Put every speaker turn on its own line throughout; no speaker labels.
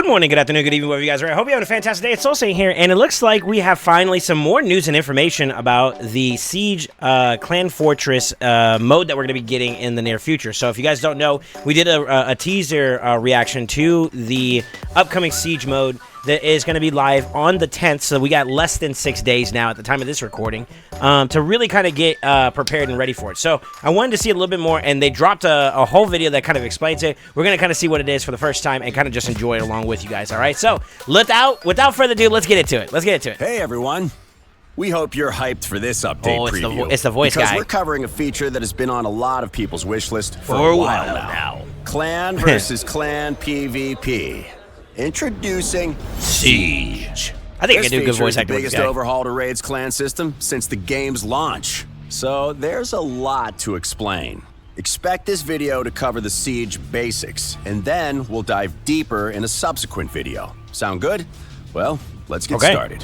Good morning, good afternoon, good evening, wherever you guys are. I hope you're having a fantastic day. It's SoulSaint here, and it looks like we have finally some more news and information about the Siege Clan Fortress mode that we're going to be getting in the near future. So if you guys don't know, we did a teaser reaction to the upcoming Siege mode that is going to be live on the 10th, so we got less than 6 days now at the time of this recording to really kind of get prepared and ready for it. So I wanted to see a little bit more, and they dropped a whole video that kind of explains it. We're going to kind of see what it is for the first time and kind of just enjoy it along with you guys, all right? So without further ado, let's get into it.
Hey, everyone. We hope you're hyped for this update preview.
It's the voice guy.
Because we're covering a feature that has been on a lot of people's wish list for a while now. Clan versus clan PvP. Introducing Siege.
I think I can do a good voice acting.
This biggest overhaul to Raid's clan system since the game's launch. So there's a lot to explain. Expect this video to cover the Siege basics, and then we'll dive deeper in a subsequent video. Sound good? Well, let's get started.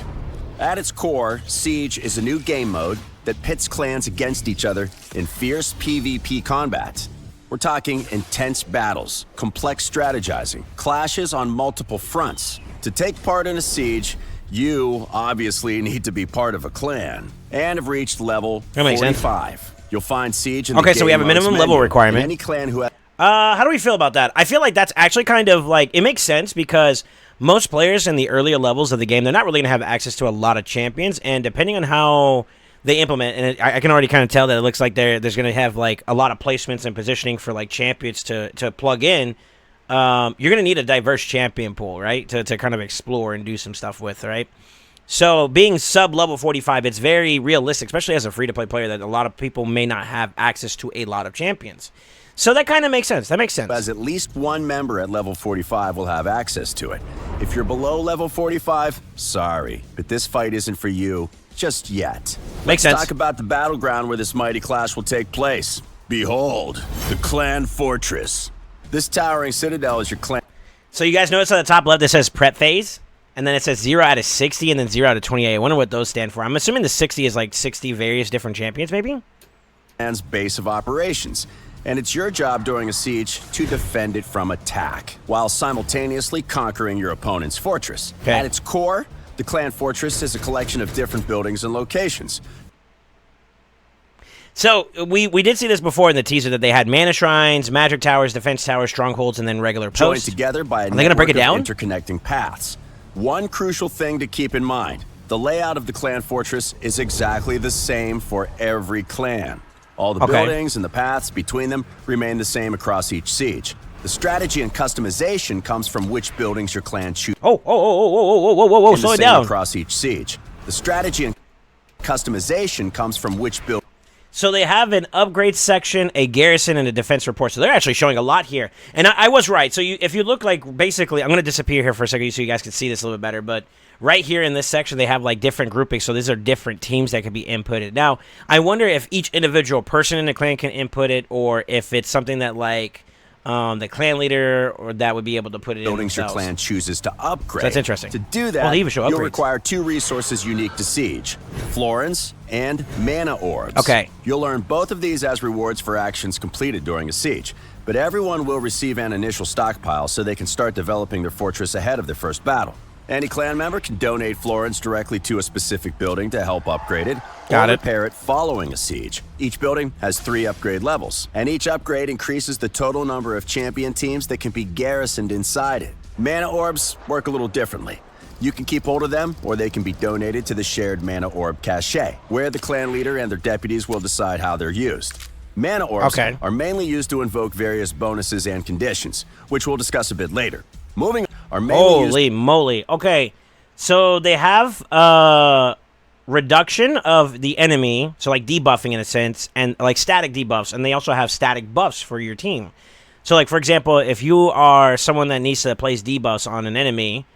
At its core, Siege is a new game mode that pits clans against each other in fierce PvP combat. We're talking intense battles, complex strategizing, clashes on multiple fronts. To take part in a siege, you obviously need to be part of a clan and have reached level 45. You'll find Siege in the game
so we have a minimum level requirement.
Any clan who
how do we feel about that? I feel like that's actually kind of like, it makes sense because most players in the earlier levels of the game, they're not really going to have access to a lot of champions, and depending on how they implement, and I can already kind of tell that it looks like there's going to have like a lot of placements and positioning for like champions to plug in. You're going to need a diverse champion pool, right, to kind of explore and do some stuff with, right? So being sub-level 45, it's very realistic, especially as a free-to-play player, that a lot of people may not have access to a lot of champions. So that kind of makes sense. That makes sense.
As at least one member at level 45 will have access to it. If you're below level 45, sorry, but this fight isn't for you just yet.
Makes sense.
Let's talk about the battleground where this mighty clash will take place. Behold, the Clan Fortress. This towering citadel is your clan.
So you guys notice on the top left it says prep phase, and then it says 0 out of 60 and then 0 out of 28. I wonder what those stand for. I'm assuming the 60 is like 60 various different champions, maybe?
Clan's base of operations. And it's your job during a siege to defend it from attack, while simultaneously conquering your opponent's fortress.
Okay.
At its core, the Clan Fortress is a collection of different buildings and locations.
So we did see this before in the teaser that they had mana shrines, magic towers, defense towers, strongholds, and then regular posts.
Joined together by a network of interconnecting paths. One crucial thing to keep in mind, the layout of the Clan Fortress is exactly the same for every clan. All the buildings and the paths between them remain the same across each siege. The strategy and customization comes from which buildings your clan chooses.
Whoa, slow it down.
Across each siege. The strategy and customization comes from which building.
So they have an upgrade section, a garrison, and a defense report. So they're actually showing a lot here. And I was right. So if you look like, basically, I'm going to disappear here for a second so you guys can see this a little bit better. But right here in this section, they have like different groupings. So these are different teams that can be inputted. Now, I wonder if each individual person in the clan can input it, or if it's something that like the clan leader or that would be able to put it in
buildings
themselves.
Your clan chooses to upgrade.
So that's interesting.
To do that,
you'll
require 2 resources unique to Siege: Florins and mana orbs.
Okay.
You'll earn both of these as rewards for actions completed during a siege, but everyone will receive an initial stockpile so they can start developing their fortress ahead of their first battle. Any clan member can donate florins directly to a specific building to help upgrade it or repair it following a siege. Each building has 3 upgrade levels, and each upgrade increases the total number of champion teams that can be garrisoned inside it. Mana orbs work a little differently. You can keep hold of them, or they can be donated to the shared mana orb cache, where the clan leader and their deputies will decide how they're used. Mana orbs are mainly used to invoke various bonuses and conditions, which we'll discuss a bit later. Moving on,
holy moly. Okay, so they have reduction of the enemy, so like debuffing in a sense, and like static debuffs, and they also have static buffs for your team. So like, for example, if you are someone that needs to place debuffs on an enemy,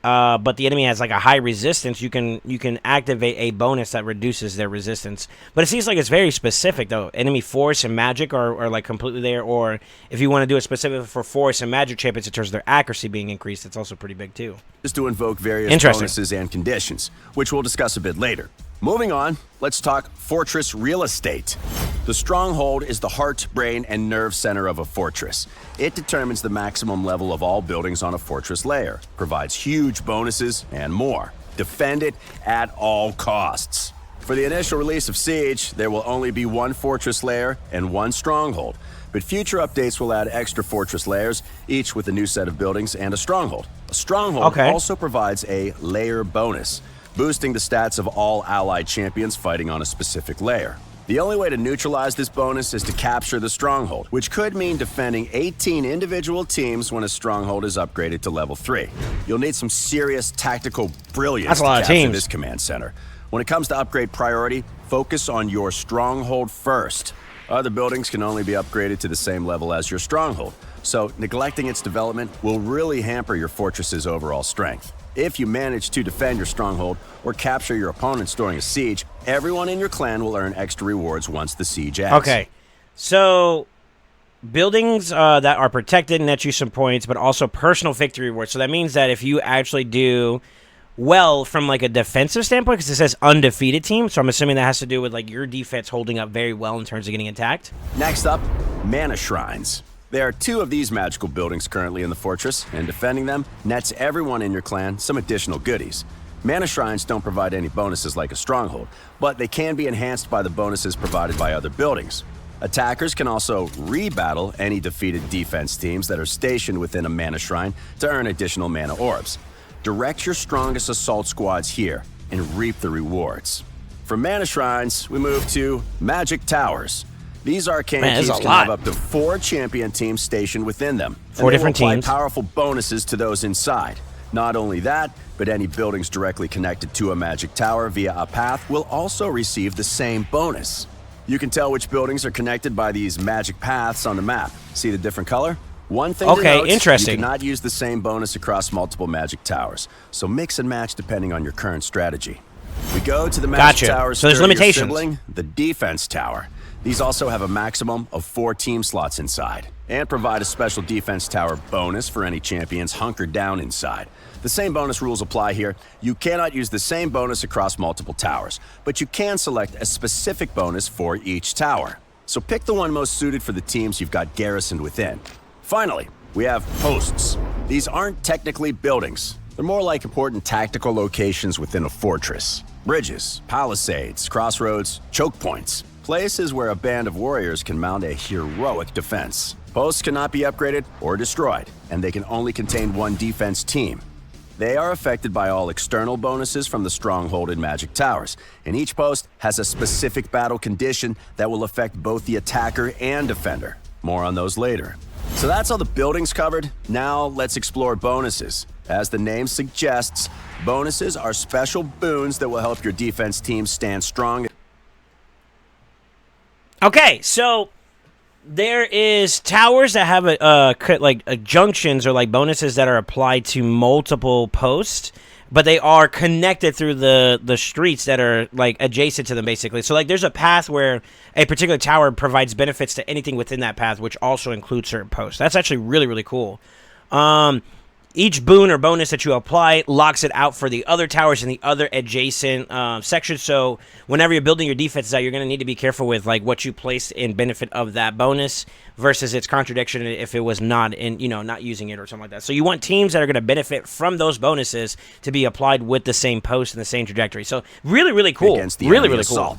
but the enemy has like a high resistance, you can activate a bonus that reduces their resistance. But it seems like it's very specific though. Enemy force and magic are like completely there, or if you want to do it specific for force and magic champions in terms of their accuracy being increased, it's also pretty big too.
Just to invoke various bonuses and conditions, which we'll discuss a bit later. Moving on, let's talk fortress real estate. The stronghold is the heart, brain, and nerve center of a fortress. It determines the maximum level of all buildings on a fortress layer, provides huge bonuses, and more. Defend it at all costs. For the initial release of Siege, there will only be one fortress layer and one stronghold, but future updates will add extra fortress layers, each with a new set of buildings and a stronghold. A stronghold also provides a layer bonus, boosting the stats of all allied champions fighting on a specific layer. The only way to neutralize this bonus is to capture the stronghold, which could mean defending 18 individual teams when a stronghold is upgraded to level 3. You'll need some serious tactical brilliance to capture this command center. When it comes to upgrade priority, focus on your stronghold first. Other buildings can only be upgraded to the same level as your stronghold, so neglecting its development will really hamper your fortress's overall strength. If you manage to defend your stronghold or capture your opponents during a siege, everyone in your clan will earn extra rewards once the siege ends.
Okay, so buildings that are protected net you some points, but also personal victory rewards. So that means that if you actually do well from like a defensive standpoint, because it says undefeated team, so I'm assuming that has to do with like your defense holding up very well in terms of getting attacked.
Next up, mana shrines. There are 2 of these magical buildings currently in the fortress, and defending them nets everyone in your clan some additional goodies. Mana shrines don't provide any bonuses like a stronghold, but they can be enhanced by the bonuses provided by other buildings. Attackers can also re-battle any defeated defense teams that are stationed within a mana shrine to earn additional mana orbs. Direct your strongest assault squads here and reap the rewards. From mana shrines, we move to magic towers. These arcane keys can have up to 4 champion teams stationed within them.
4 different teams.
Powerful bonuses to those inside. Not only that, but any buildings directly connected to a magic tower via a path will also receive the same bonus. You can tell which buildings are connected by these magic paths on the map. See the different color? One thing to note,
interesting.
You cannot use the same bonus across multiple magic towers, so mix and match depending on your current strategy. We go to the magic towers.
So there's limitations.
Sibling, the defense tower. These also have a maximum of 4 team slots inside, and provide a special defense tower bonus for any champions hunkered down inside. The same bonus rules apply here. You cannot use the same bonus across multiple towers, but you can select a specific bonus for each tower. So pick the one most suited for the teams you've got garrisoned within. Finally, we have posts. These aren't technically buildings. They're more like important tactical locations within a fortress. Bridges, palisades, crossroads, choke points. Places where a band of warriors can mount a heroic defense. Posts cannot be upgraded or destroyed, and they can only contain one defense team. They are affected by all external bonuses from the stronghold and magic towers, and each post has a specific battle condition that will affect both the attacker and defender. More on those later. So that's all the buildings covered. Now let's explore bonuses. As the name suggests, bonuses are special boons that will help your defense team stand strong.
Okay, so there is towers that have junctions or like bonuses that are applied to multiple posts, but they are connected through the streets that are like adjacent to them, basically. So like there's a path where a particular tower provides benefits to anything within that path, which also includes certain posts. That's actually really, really cool. Each boon or bonus that you apply locks it out for the other towers in the other adjacent sections. So whenever you're building your defenses out, you're going to need to be careful with like what you place in benefit of that bonus versus its contradiction if it was not in, not using it or something like that. So you want teams that are going to benefit from those bonuses to be applied with the same post and the same trajectory. So really, really cool. Really, really cool.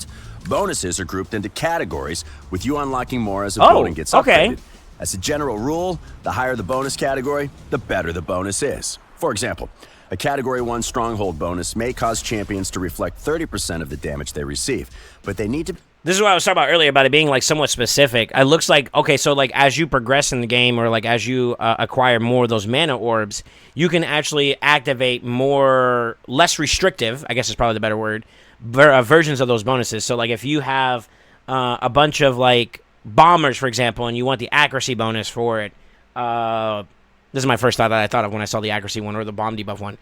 Bonuses are grouped into categories, with you unlocking more as a building gets upgraded. As a general rule, the higher the bonus category, the better the bonus is. For example, a Category 1 Stronghold bonus may cause champions to reflect 30% of the damage they receive, but they need to...
This is what I was talking about earlier about it being like somewhat specific. It looks like, okay, so like as you progress in the game or like as you acquire more of those mana orbs, you can actually activate less restrictive, I guess is probably the better word, versions of those bonuses. So like if you have a bunch of like bombers, for example, and you want the accuracy bonus for it, this is my first thought that I thought of when I saw the accuracy one or the bomb debuff one.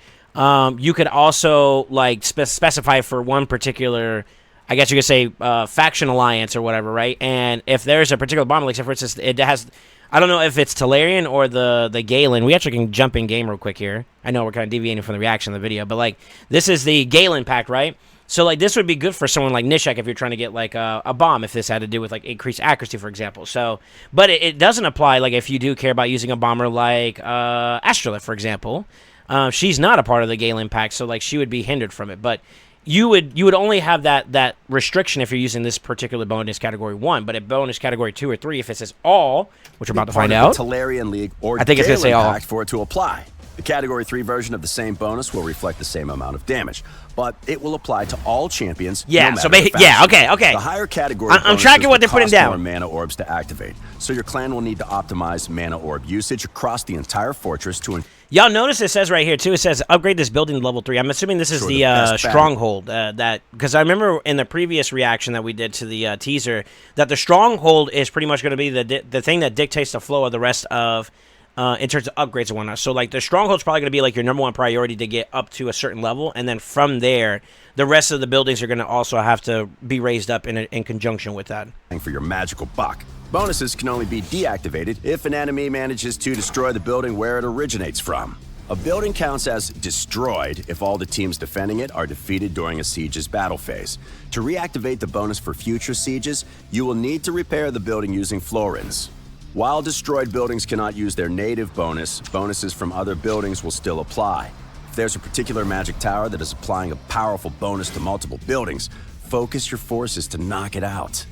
You could also like specify for one particular, I guess you could say faction alliance or whatever, right? And if there's a particular bomber, like for instance, it has, I don't know if it's Talarian or the Galen. We actually can jump in game real quick here. I know we're kind of deviating from the reaction of the video, but like this is the Galen pack, right? So, like, this would be good for someone like Nishek if you're trying to get, like, a bomb, if this had to do with, like, increased accuracy, for example. So, but it doesn't apply, like, if you do care about using a bomber like Astrolith, for example. She's not a part of the Galen pack, so, like, she would be hindered from it. But you would only have that restriction if you're using this particular bonus category 1. But at bonus category 2 or 3, if it says all, which we're about to find out,
Talarian League or
I think it's going to say all.
For it to apply. The Category 3 version of the same bonus will reflect the same amount of damage, but it will apply to all champions.
Yeah,
no
so
matter the
yeah,
faction.
okay.
The higher category
I'm tracking what they're putting down.
More mana orbs to activate, so your clan will need to optimize mana orb usage across the entire fortress to.
Y'all notice it says right here too. It says upgrade this building to level 3. I'm assuming this is the stronghold. That because I remember in the previous reaction that we did to the teaser that the stronghold is pretty much going to be the thing that dictates the flow of the rest of. In terms of upgrades and whatnot. So, like, the stronghold's probably going to be, like, your number 1 priority to get up to a certain level, and then from there, the rest of the buildings are going to also have to be raised up in conjunction with that.
For your magical buck. Bonuses can only be deactivated if an enemy manages to destroy the building where it originates from. A building counts as destroyed if all the teams defending it are defeated during a siege's battle phase. To reactivate the bonus for future sieges, you will need to repair the building using florins. While destroyed buildings cannot use their native bonus, bonuses from other buildings will still apply. If there's a particular magic tower that is applying a powerful bonus to multiple buildings, focus your forces to knock it out.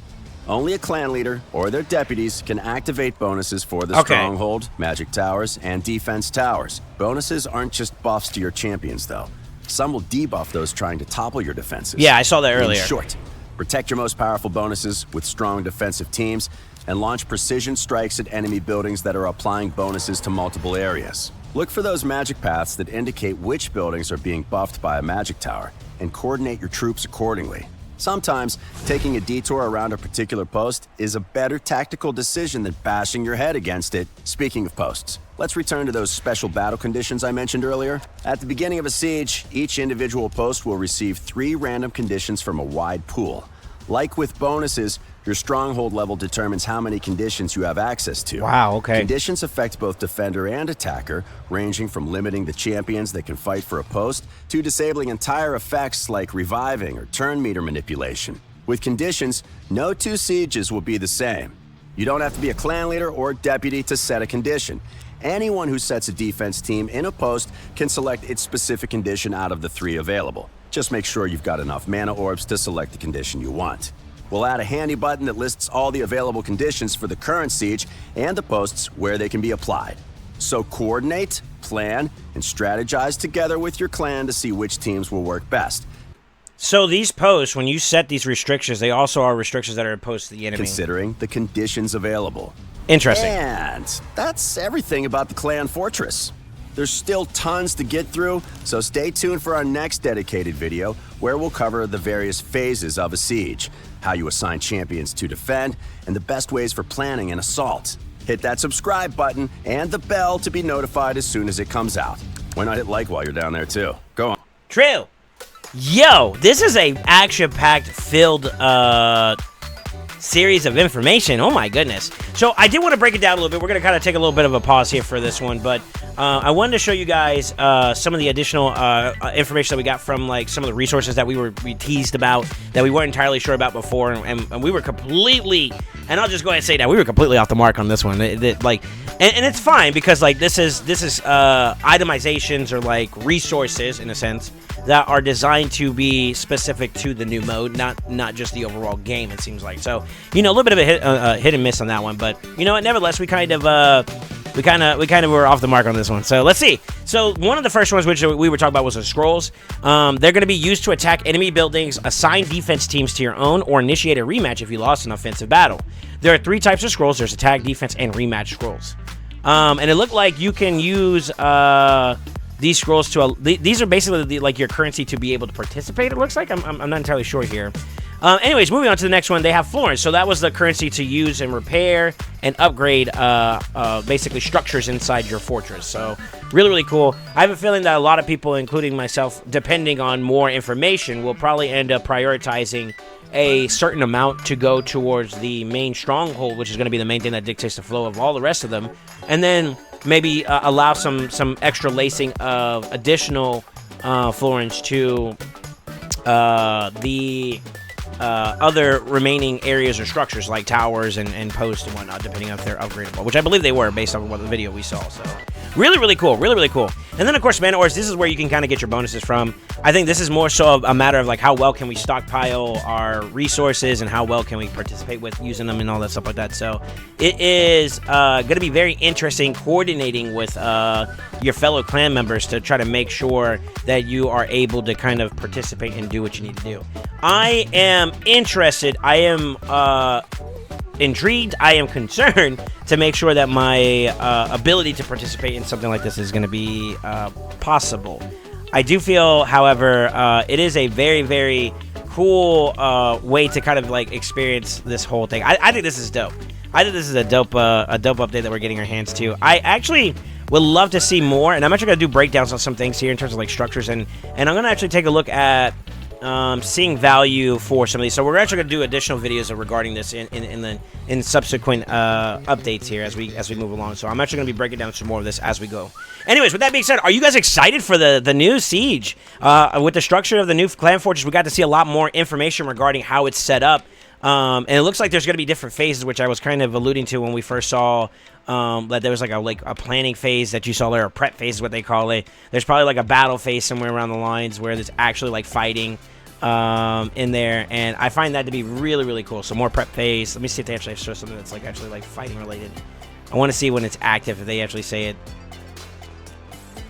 Only a clan leader or their deputies can activate bonuses for the stronghold, magic towers, and defense towers. Bonuses aren't just buffs to your champions, though. Some will debuff those trying to topple your defenses.
Yeah, I saw that earlier.
In short, protect your most powerful bonuses with strong defensive teams, and launch precision strikes at enemy buildings that are applying bonuses to multiple areas. Look for those magic paths that indicate which buildings are being buffed by a magic tower, and coordinate your troops accordingly. Sometimes, taking a detour around a particular post is a better tactical decision than bashing your head against it. Speaking of posts, let's return to those special battle conditions I mentioned earlier. At the beginning of a siege, each individual post will receive 3 random conditions from a wide pool. Like with bonuses, your stronghold level determines how many conditions you have access to.
Wow, okay.
Conditions affect both defender and attacker, ranging from limiting the champions that can fight for a post to disabling entire effects like reviving or turn meter manipulation. With conditions, no 2 sieges will be the same. You don't have to be a clan leader or deputy to set a condition. Anyone who sets a defense team in a post can select its specific condition out of the 3 available. Just make sure you've got enough mana orbs to select the condition you want. We'll add a handy button that lists all the available conditions for the current siege and the posts where they can be applied. So coordinate, plan, and strategize together with your clan to see which teams will work best.
So these posts, when you set these restrictions, they also are restrictions that are imposed to the enemy.
Considering the conditions available.
Interesting.
And that's everything about the clan fortress. There's still tons to get through, so stay tuned for our next dedicated video where we'll cover the various phases of a siege, how you assign champions to defend, and the best ways for planning an assault. Hit that subscribe button and the bell to be notified as soon as it comes out. Why not hit like while you're down there too? Go on.
True. Yo, this is a action-packed filled series of information. Oh my goodness. So I did want to break it down a little bit. We're going to kind of take a little bit of a pause here for this one, but I wanted to show you guys some of the additional information that we got from like some of the resources that we teased about that we weren't entirely sure about before, and we were completely, and I'll just go ahead and say that we were completely off the mark on this one. And it's fine because like this is itemizations or like resources in a sense that are designed to be specific to the new mode, not just the overall game. It seems like so. You know, a little bit of a hit and miss on that one, but you know what? Nevertheless, we kind of were off the mark on this one. So let's see. So one of the first ones which we were talking about was the scrolls. They're going to be used to attack enemy buildings, assign defense teams to your own, or initiate a rematch if you lost an offensive battle. There are 3 types of scrolls. There's attack, defense, and rematch scrolls. And it looked like you can use these scrolls to these are basically like your currency to be able to participate. It looks like I'm not entirely sure here. Anyways, moving on to the next one, they have florins. So that was the currency to use and repair and upgrade basically structures inside your fortress. So really, really cool. I have a feeling that a lot of people, including myself, depending on more information, will probably end up prioritizing a certain amount to go towards the main stronghold, which is going to be the main thing that dictates the flow of all the rest of them. And then maybe allow some extra lacing of additional florins to the other remaining areas or structures like towers and posts and whatnot, depending on if they're upgradable, which I believe they were based on what the video we saw. So really, really cool. Really, really cool. And then, of course, man, ores, this is where you can kind of get your bonuses from. I think this is more so a matter of, like, how well can we stockpile our resources and how well can we participate with using them and all that stuff like that. So it is going to be very interesting coordinating with your fellow clan members to try to make sure that you are able to kind of participate and do what you need to do. I am interested. I am intrigued. I am concerned to make sure that my ability to participate in something like this is going to be possible. I do feel, however, it is a very, very cool way to kind of like experience this whole thing. I think this is dope. I think this is a dope update that we're getting our hands to. I actually would love to see more, and I'm actually going to do breakdowns on some things here in terms of like structures, and I'm going to actually take a look at seeing value for some of these. So we're actually going to do additional videos regarding this in subsequent updates here as we move along. So I'm actually going to be breaking down some more of this as we go. Anyways, with that being said, are you guys excited for the new siege? With the structure of the new clan fortress, we got to see a lot more information regarding how it's set up. And it looks like there's going to be different phases, which I was kind of alluding to when we first saw that there was like a planning phase that you saw there, a prep phase is what they call it. There's probably like a battle phase somewhere around the lines where there's actually like fighting in there, and I find that to be really, really cool. So more prep phase. Let me see if they actually show something that's like actually like fighting related. I want to see when it's active, if they actually say it.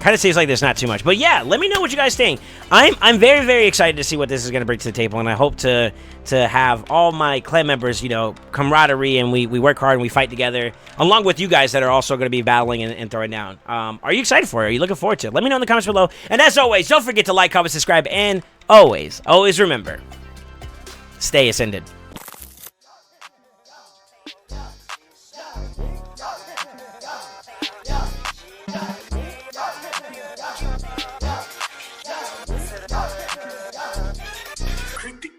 Kind of seems like there's not too much, but yeah, let me know what you guys think. I'm very, very excited to see what this is going to bring to the table, and I hope to have all my clan members, you know, camaraderie, and we work hard and we fight together, along with you guys that are also going to be battling and throwing down. Are you excited for it? Are you looking forward to it? Let me know in the comments below, and as always, don't forget to like, comment, subscribe, and always remember, stay ascended.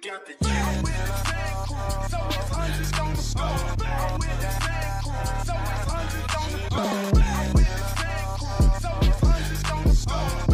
Got the